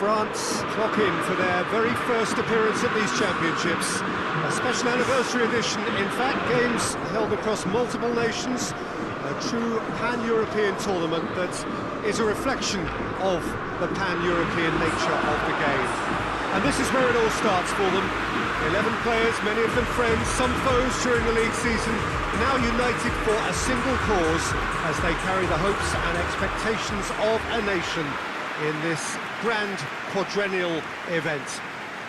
France clock in for their very first appearance at these championships. A special anniversary edition, in fact, games held across multiple nations. A true pan-European tournament that is a reflection of the pan-European nature of the game. And this is where it all starts for them. 11 players, many of them friends, some foes during the league season, now united for a single cause as they carry the hopes and expectations of a nation in this grand quadrennial event.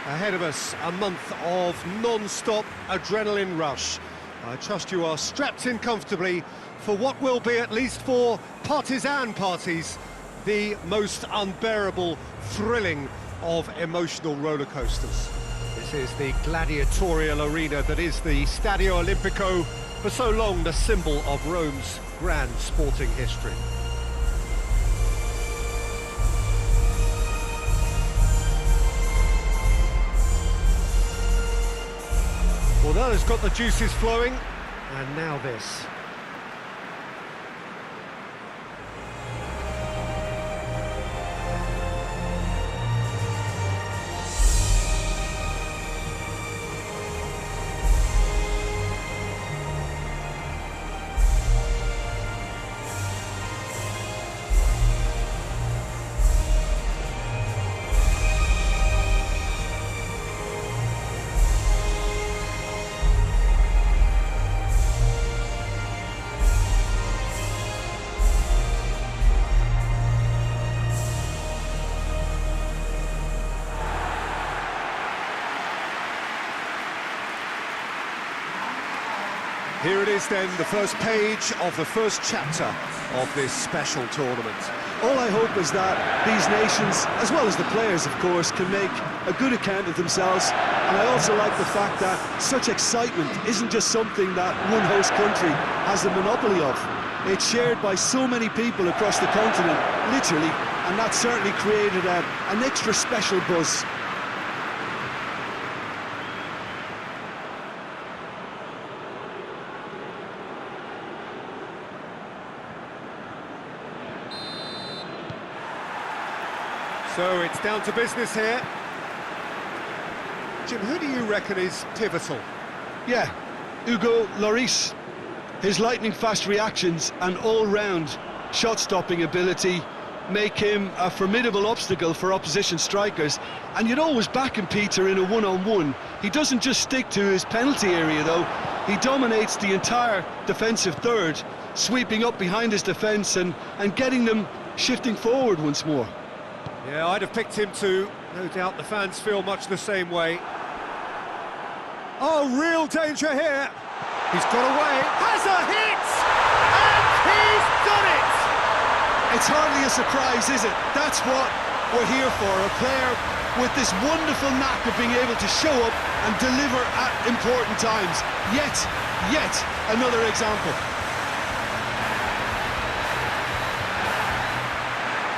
Ahead of us, a month of non-stop adrenaline rush. I trust you are strapped in comfortably for what will be, at least for partisan parties, the most unbearable, thrilling of emotional roller coasters. This is the gladiatorial arena that is the Stadio Olimpico, for so long the symbol of Rome's grand sporting history. Well, that has got the juices flowing, and now this. Here it is then, the first page of the first chapter of this special tournament. All I hope is that these nations, as well as the players of course, can make a good account of themselves. And I also like the fact that such excitement isn't just something that one host country has the monopoly of. It's shared by so many people across the continent, literally, and that certainly created an extra special buzz. So it's down to business here. Jim, who do you reckon is pivotal? Yeah, Hugo Lloris. His lightning-fast reactions and all-round shot-stopping ability make him a formidable obstacle for opposition strikers. And you'd always back him, Peter, in a one-on-one. He doesn't just stick to his penalty area, though. He dominates the entire defensive third, sweeping up behind his defence and getting them shifting forward once more. Yeah, I'd have picked him too. No doubt the fans feel much the same way. Oh, real danger here. He's got away, has a hit! And he's done it! It's hardly a surprise, is it? That's what we're here for, a player with this wonderful knack of being able to show up and deliver at important times. Yet another example.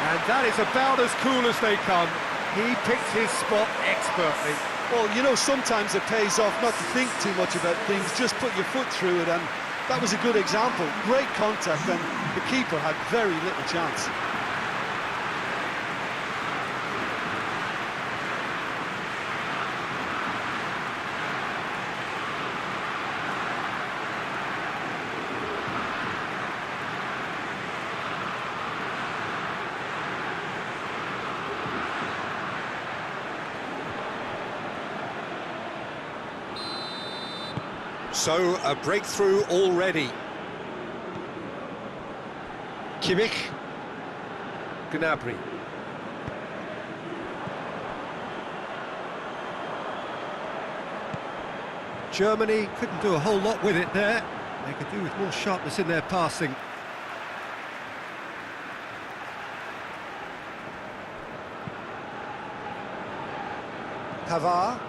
And that is about as cool as they come. He picked his spot expertly. Well, you know, sometimes it pays off not to think too much about things, just put your foot through it, and that was a good example. Great contact, and the keeper had very little chance. So, a breakthrough already. Kimmich. Gnabry. Germany couldn't do a whole lot with it there. They could do with more sharpness in their passing. Pavard.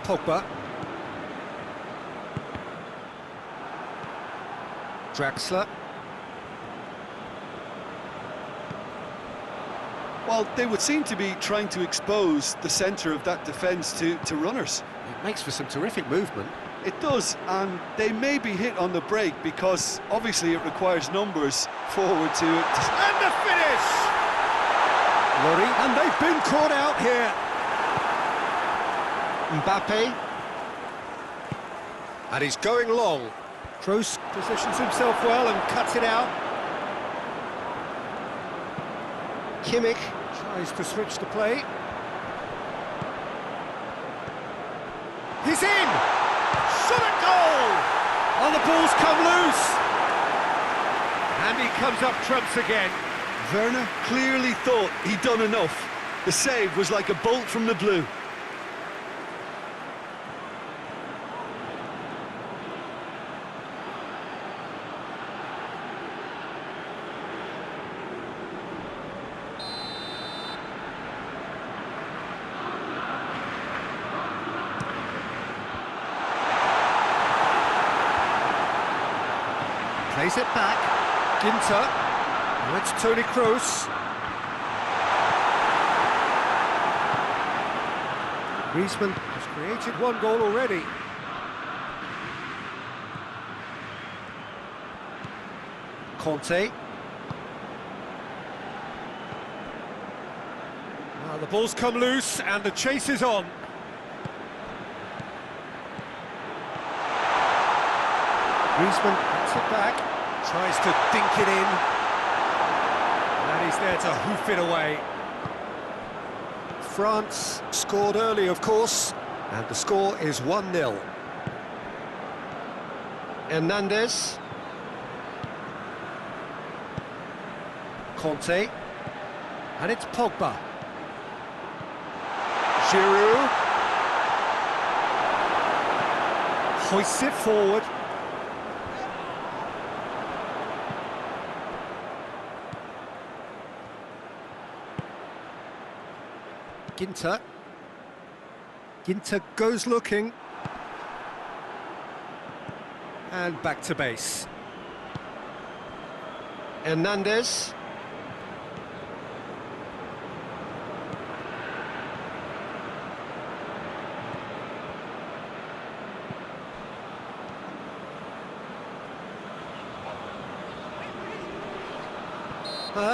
Pogba. Draxler. Well, they would seem to be trying to expose the centre of that defence to runners. It makes for some terrific movement. It does, and they may be hit on the break because obviously it requires numbers forward to it. And the finish! Lorry, and they've been caught out here. Mbappe. And he's going long. Kroos positions himself well and cuts it out. Kimmich tries to switch the play. He's in! Shot at goal! Oh, the ball's come loose! And he comes up trumps again. Werner clearly thought he'd done enough. The save was like a bolt from the blue. Plays it back. Ginter. Now it's Toni Kroos. Griezmann has created one goal already. Conte. Now the ball's come loose and the chase is on. Griezmann gets it back, tries to dink it in, and he's there to hoof it away. France scored early, of course, and the score is 1-0. Hernandez. Conte. And it's Pogba. Giroud. Hoists it forward. Ginter. Ginter goes looking. And back to base. Hernandez.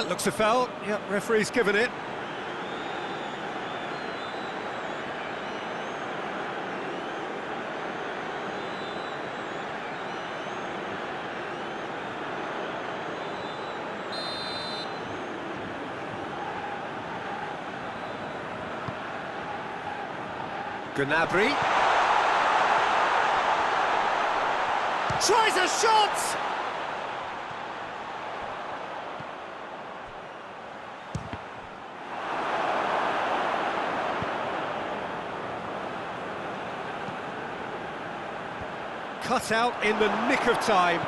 Looks a foul. Yep, referee's given it. Gnabry tries a shot! Cut out in the nick of time.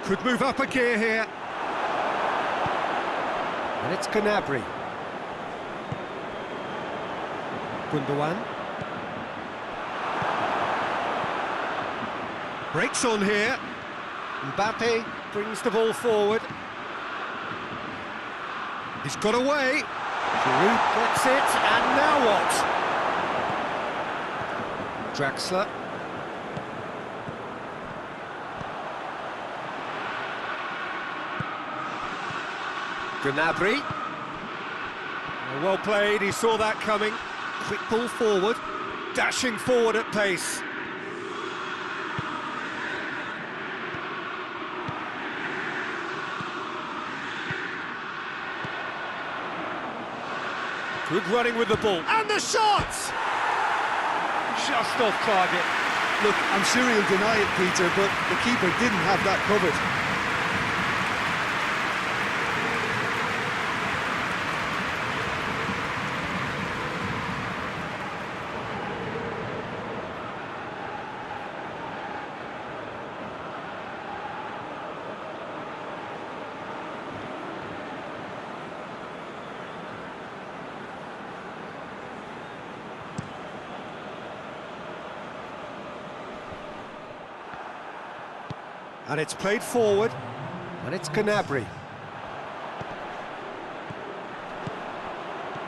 Could move up a gear here. And it's Gnabry. Gundogan. Breaks on here. Mbappe brings the ball forward. He's got away. Giroud gets it, and now what? Draxler. Gnabry. Well played, he saw that coming. Quick ball forward, dashing forward at pace. Good running with the ball, and the shot! Just off target. Look, I'm sure he'll deny it, Peter, but the keeper didn't have that covered. And it's played forward, and it's Gnabry.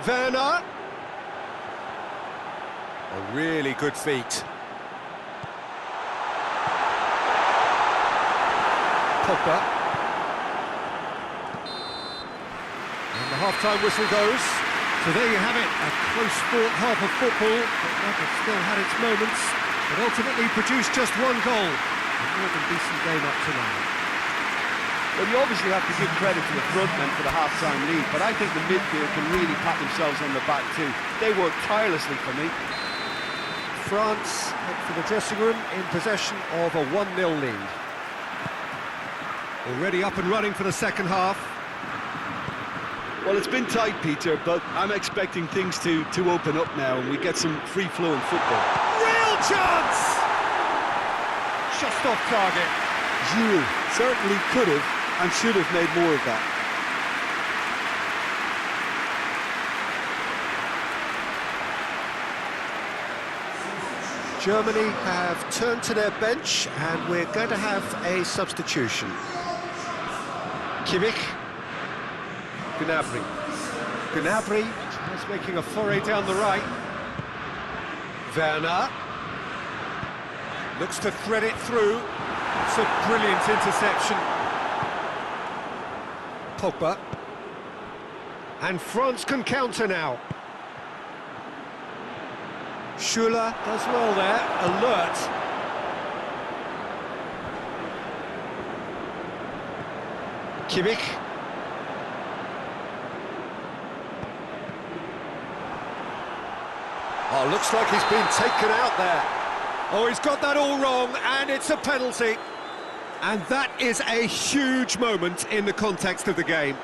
Werner. A really good feat. Pogba. And the half-time whistle goes. So there you have it, a close-fought half of football, but that has still had its moments, but ultimately produced just one goal. A more than decent game up to now. Well, you obviously have to give credit to the front men for the half-time lead, but I think the midfield can really pat themselves on the back too. They work tirelessly for me. France head for the dressing room in possession of a 1-0 lead. Already up and running for the second half. Well, it's been tight, Peter, but I'm expecting things to open up now and we get some free-flowing football. Real chance! Just off target. Giroud certainly could have and should have made more of that. Germany have turned to their bench and we're going to have a substitution. Kimmich. Gnabry is making a foray down the right. Werner looks to thread it through. It's a brilliant interception. Pogba. And France can counter now. Schuler does well there, alert. Kimmich. Oh, looks like he's been taken out there. Oh, he's got that all wrong, and it's a penalty. And that is a huge moment in the context of the game.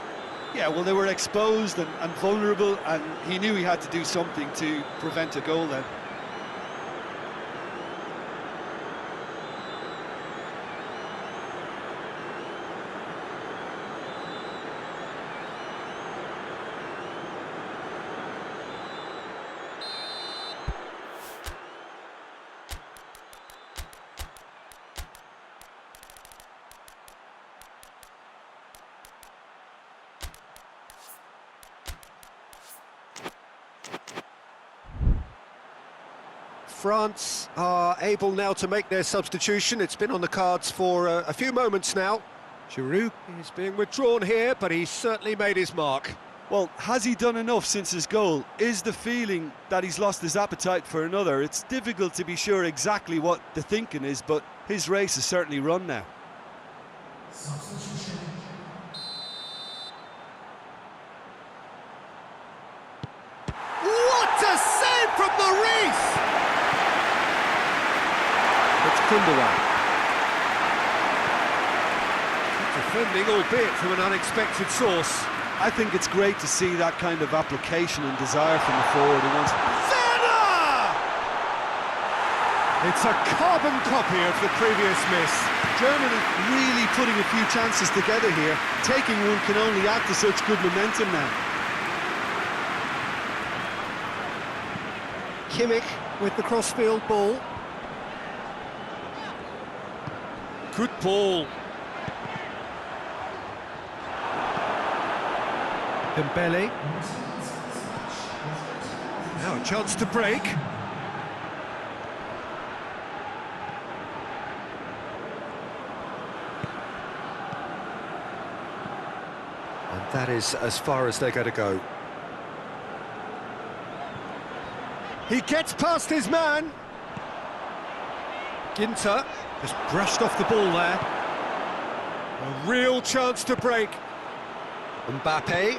Yeah, well, they were exposed and vulnerable, and he knew he had to do something to prevent a goal then. France are able now to make their substitution. It's been on the cards for a few moments now. Giroud is being withdrawn here, but he's certainly made his mark. Well, has he done enough since his goal? Is the feeling that he's lost his appetite for another? It's difficult to be sure exactly what the thinking is, but his race is certainly run now. What a save from the wreath! It's Kundawa. Defending, albeit from an unexpected source. I think it's great to see that kind of application and desire from the forward who wants... Werner! It's a carbon copy of the previous miss. Germany really putting a few chances together here. Taking one can only add to such good momentum now. Kimmich with the crossfield ball. Good ball. Dembele. Now a chance to break. And that is as far as they're going to go. He gets past his man. Ginter just brushed off the ball there. A real chance to break. Mbappe.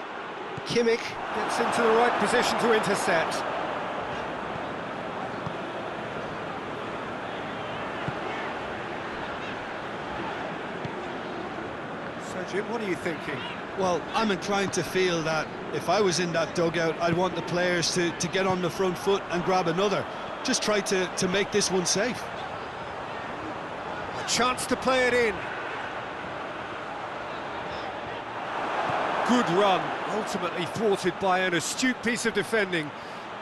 Kimmich gets into the right position to intercept. So, Jim, what are you thinking? Well, I'm inclined to feel that if I was in that dugout, I'd want the players to get on the front foot and grab another. Just try to make this one safe. A chance to play it in. Good run, ultimately thwarted by an astute piece of defending.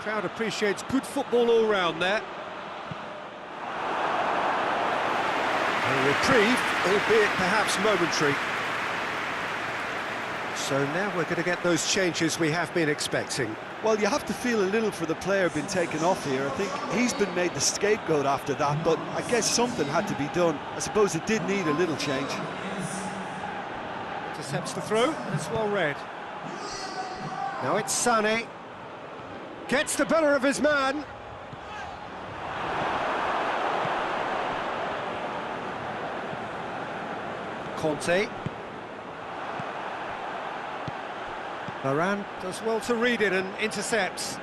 Crowd appreciates good football all round there. A reprieve, albeit perhaps momentary. So now we're going to get those changes we have been expecting. Well, you have to feel a little for the player being taken off here. I think he's been made the scapegoat after that, but I guess something had to be done. I suppose it did need a little change. Intercepts the throw, that's well read. Now it's Sané. Gets the better of his man. Conte. Varane does well to read it and intercepts.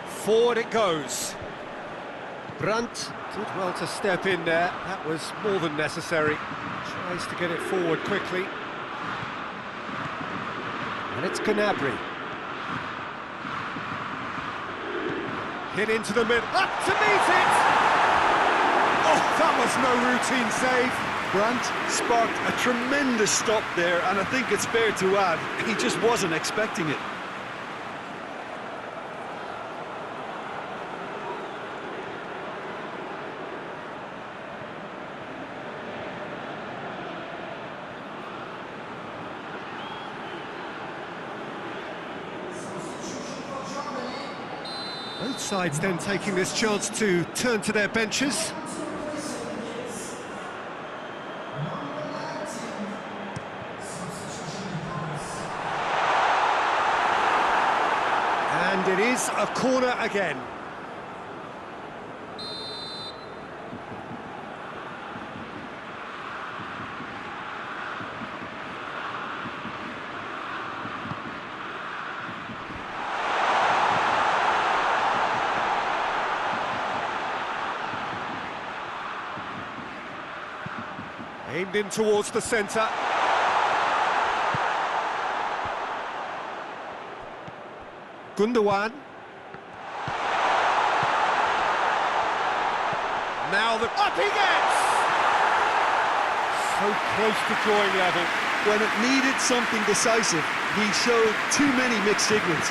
Forward it goes. Brandt did well to step in there. That was more than necessary. Tries to get it forward quickly. And it's Gnabry. Hit into the middle. Up to meet it! Oh, that was no routine save. Brandt sparked a tremendous stop there, and I think it's fair to add, he just wasn't expecting it. Both sides then taking this chance to turn to their benches. And it is a corner again. Aimed in towards the centre. Gundogan. Now the... Up he gets! So close to drawing level. When it needed something decisive, he showed too many mixed signals.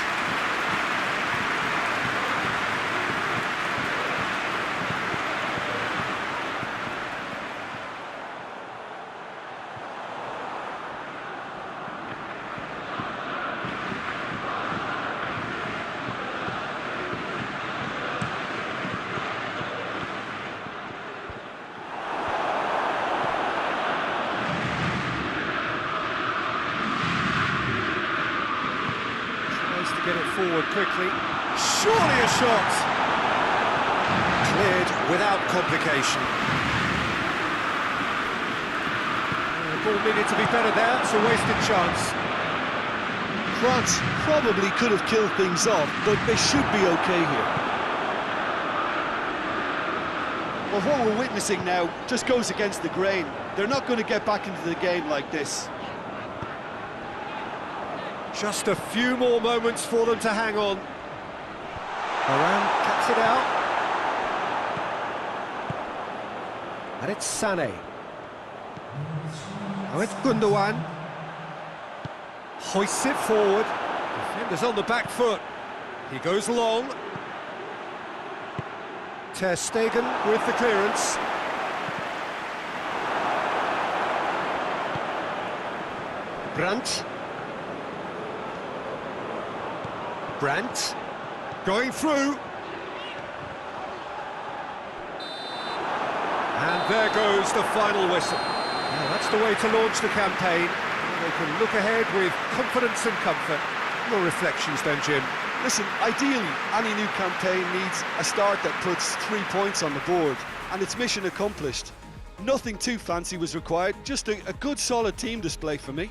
Get it forward quickly. Surely a shot! Cleared without complication. The ball needed to be better there, it's a wasted chance. France probably could have killed things off, but they should be okay here. Well, what we're witnessing now just goes against the grain. They're not going to get back into the game like this. Just a few more moments for them to hang on. Varane cuts it out. And it's Sané. Now it's Gundogan. Hoists it forward. Defender's on the back foot. He goes long. Ter Stegen with the clearance. Brandt. Brandt going through. And there goes the final whistle. Now that's the way to launch the campaign. They can look ahead with confidence and comfort. Your reflections then, Jim? Listen, ideally, any new campaign needs a start that puts 3 points on the board, and it's mission accomplished. Nothing too fancy was required, just a good solid team display for me.